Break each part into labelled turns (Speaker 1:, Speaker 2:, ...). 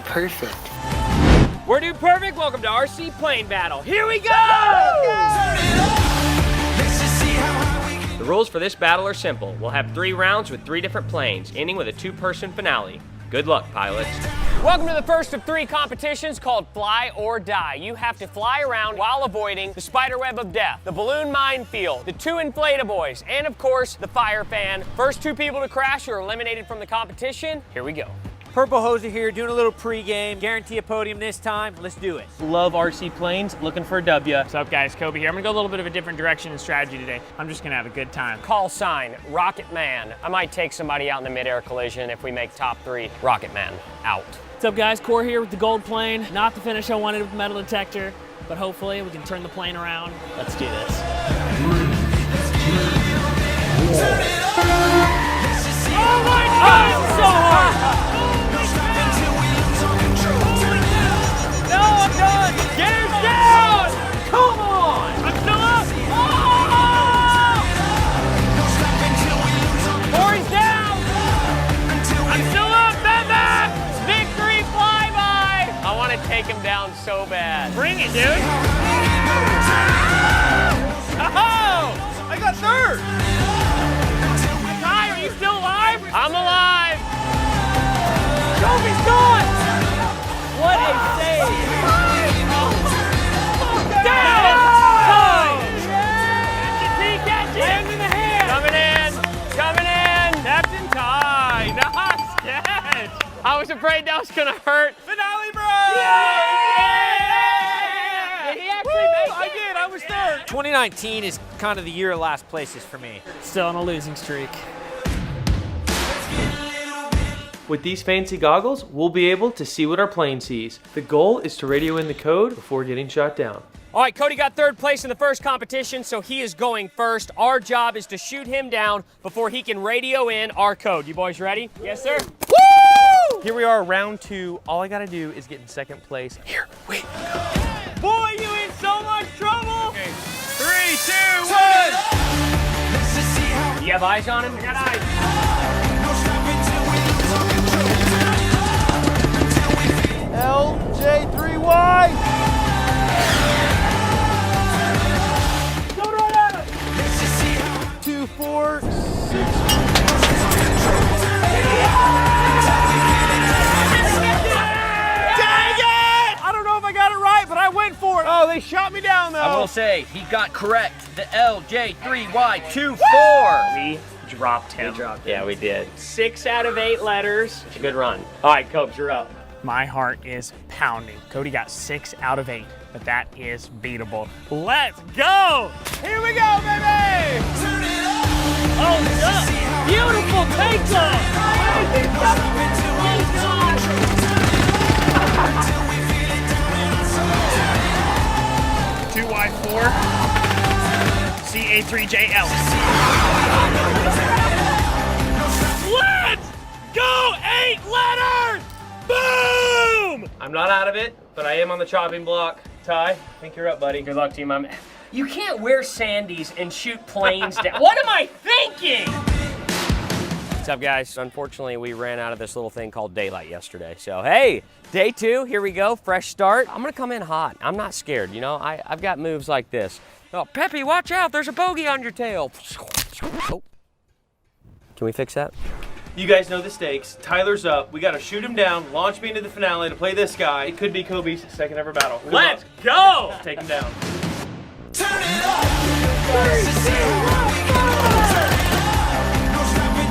Speaker 1: perfect.
Speaker 2: We're Dude Perfect. Welcome to RC Plane Battle. Here we go! The rules for this battle are simple. We'll have 3 rounds with 3 different planes, ending with a 2-person finale. Good luck, pilots. Welcome to the first of 3 competitions called Fly or Die. You have to fly around while avoiding the spiderweb of death, the balloon minefield, the 2 inflataboys, and of course, the fire fan. First 2 people to crash are eliminated from the competition. Here we go.
Speaker 3: Purple Hoser here, doing a little pregame. Guarantee a podium this time. Let's do it.
Speaker 4: Love RC planes, looking for a W.
Speaker 5: What's up, guys? Kobe here. I'm gonna go a little bit of a different direction and strategy today. I'm just gonna have a good time.
Speaker 2: Call sign, Rocket Man. I might take somebody out in the mid-air collision if we make top 3. Rocket Man, out.
Speaker 4: What's up, guys? Core here with the gold plane. Not the finish I wanted with metal detector, but hopefully we can turn the plane around. Let's do this.
Speaker 2: Oh my God, it's so hard! No, I'm done! Get him down! Come on! I'm still up! Oh! Corey's down! I'm still up, baby! Victory flyby! I want to take him down so bad.
Speaker 5: Bring it, dude!
Speaker 2: Oh!
Speaker 5: I got 3rd!
Speaker 2: Ty, are you still alive? I'm alive! Kobe's gone! What a save! Down! Catch it! Hand in the hand! Coming in! Coming in!
Speaker 5: Captain Ty! Nice catch!
Speaker 2: I was afraid that was gonna hurt.
Speaker 5: Finale, bro!
Speaker 2: Yeah! Did he actually make it?
Speaker 5: I did, I was 3rd.
Speaker 3: 2019 is kind of the year of last places for me.
Speaker 4: Still on a losing streak.
Speaker 6: With these fancy goggles, we'll be able to see what our plane sees. The goal is to radio in the code before getting shot down.
Speaker 2: All right, Cody got 3rd place in the first competition, so he is going first. Our job is to shoot him down before he can radio in our code. You boys ready? Yes, sir. Woo!
Speaker 6: Here we are, round 2. All I gotta do is get in 2nd place. Here we go.
Speaker 2: Boy, you in so much trouble!
Speaker 5: Okay. 3, 2, 1!
Speaker 2: You have eyes on him? I got eyes.
Speaker 3: LJ3Y!
Speaker 2: Don't run out of
Speaker 3: 2, 4, 6.
Speaker 5: I don't know if I got it right, but I went for it. Oh, they shot me down, though.
Speaker 7: I will say, he got correct. The LJ3Y24.
Speaker 2: We dropped him. Yeah, we did. 6 out of 8 letters. It's a good run. All right, Cobes, you're up.
Speaker 5: My heart is pounding. Cody got 6 out of 8, but that is beatable. Let's go! Here we go, baby!
Speaker 2: Oh, yeah. Beautiful takeoff!
Speaker 5: 2Y4 CA3JL. Let's go! 8 letters! Boom!
Speaker 6: I'm not out of it, but I am on the chopping block. Ty, I think you're up, buddy.
Speaker 2: Good luck to you, my man. You can't wear sandies and shoot planes down. What am I thinking? What's up, guys? Unfortunately, we ran out of this little thing called daylight yesterday. So, hey, day 2, here we go, fresh start. I'm gonna come in hot. I'm not scared, you know? I've got moves like this. Oh, Peppy, watch out, there's a bogey on your tail. Oh. Can we fix that?
Speaker 6: You guys know the stakes. Tyler's up. We gotta shoot him down, launch me into the finale to play this guy. It could be Kobe's 2nd ever battle. Good
Speaker 2: Let's
Speaker 6: luck.
Speaker 2: go!
Speaker 6: Take him down.
Speaker 1: Turn it up!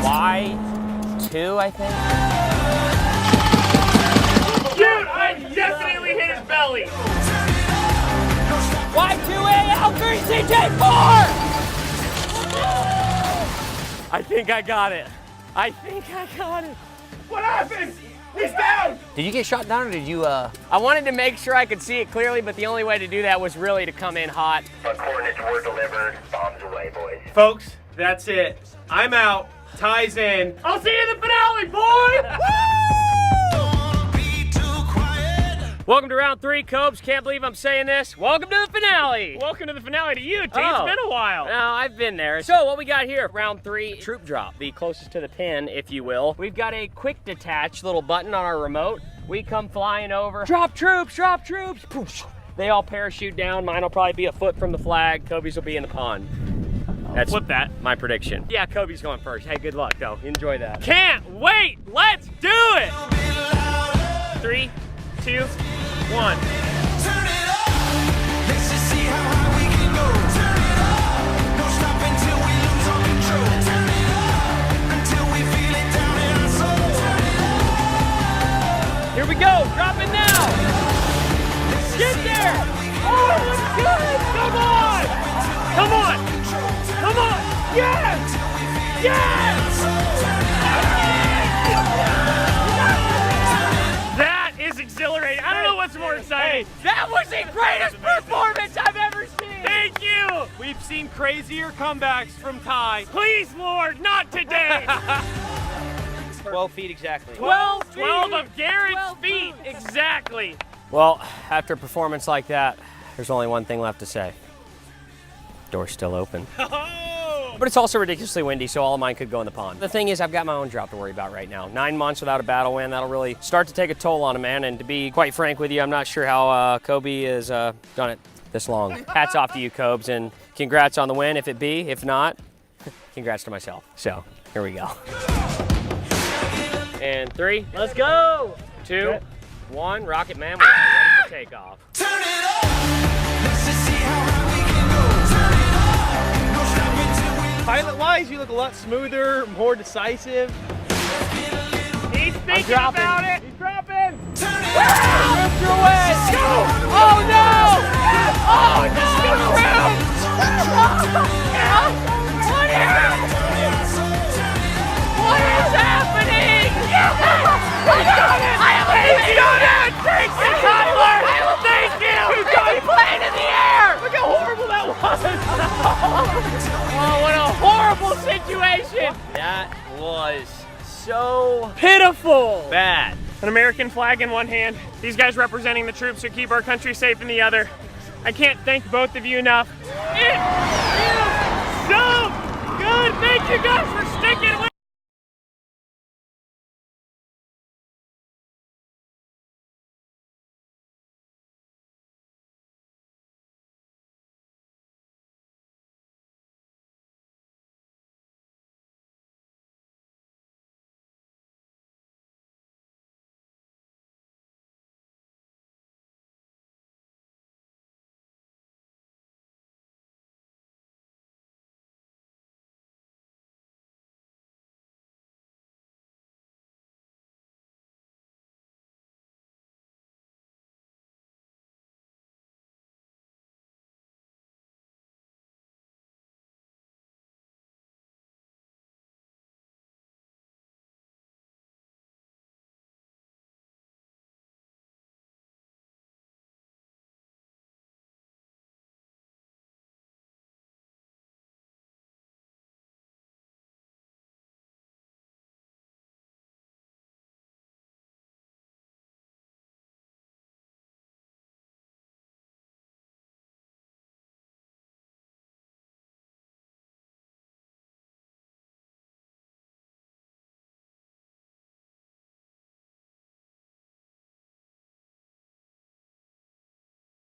Speaker 2: Y2, I think.
Speaker 5: Dude, I definitely hit his belly.
Speaker 2: Y2AL3CJ4! I think I got it. I think I got it.
Speaker 5: What happened? He's down!
Speaker 2: Did you get shot down or did you, I wanted to make sure I could see it clearly, but the only way to do that was really to come in hot.
Speaker 8: But coordinates were delivered. Bombs away, boys.
Speaker 6: Folks, that's it. I'm out. Ty's in.
Speaker 2: I'll see you in the finale, boy! Welcome to round 3, Cobes. Can't believe I'm saying this. Welcome to the finale.
Speaker 5: Welcome to the finale to you, T.
Speaker 2: Oh.
Speaker 5: It's been a while.
Speaker 2: No, I've been there. So what we got here, round 3, troop drop, the closest to the pin, if you will. We've got a quick detach little button on our remote. We come flying over. Drop troops, drop troops. Poosh. They all parachute down. Mine will probably be a foot from the flag. Kobe's will be in the pond. That's
Speaker 5: Flip that.
Speaker 2: my prediction. Yeah, Kobe's going first. Hey, good luck though. Enjoy that.
Speaker 5: Can't wait. Let's do it. 3, 2, 1.
Speaker 1: Turn it up. Let's just see how high we can go. Turn it up. Don't stop until we lose all control. Turn it up until we feel it down in our soul. Turn it up.
Speaker 2: Here we go. Drop it now. Get there. Oh, it's good. Come on.
Speaker 5: Come on. Come on. Yes. Yes. That is exhilarating. I don't know what's more exciting.
Speaker 2: That was the greatest performance I've ever seen.
Speaker 5: Thank you.
Speaker 6: We've seen crazier comebacks from Ty.
Speaker 5: Please, Lord, not today.
Speaker 3: 12 feet exactly.
Speaker 5: 12 of Garrett's feet. Exactly.
Speaker 2: Well, after a performance like that, there's only one thing left to say. Door's still open. But it's also ridiculously windy, so all of mine could go in the pond. The thing is, I've got my own drop to worry about right now. 9 months without a battle win, that'll really start to take a toll on a man. And to be quite frank with you, I'm not sure how Kobe has done it this long. Hats off to you, Cobes, and congrats on the win, if it be. If not, congrats to myself. So, here we go. And 3, let's go! 2, 1, Rocket Man, we're ready for takeoff.
Speaker 1: Turn it up. Let's just see how high we can go. Turn it up. Don't stop until we lose.
Speaker 6: Pilot-wise, you look a lot smoother, more decisive.
Speaker 5: He's thinking about it. He's dropping.
Speaker 1: Turn it up.
Speaker 2: Let's go! Oh no! Oh no! What is happening? I got it! I got it! Thank you, Tyler! Thank you! He played in the air! Look how horrible that was! Oh, what a horrible situation! That was so
Speaker 5: Pitiful.
Speaker 2: bad.
Speaker 5: An American flag in one hand. These guys representing the troops who keep our country safe in the other. I can't thank both of you enough. It is so good. Thank you guys for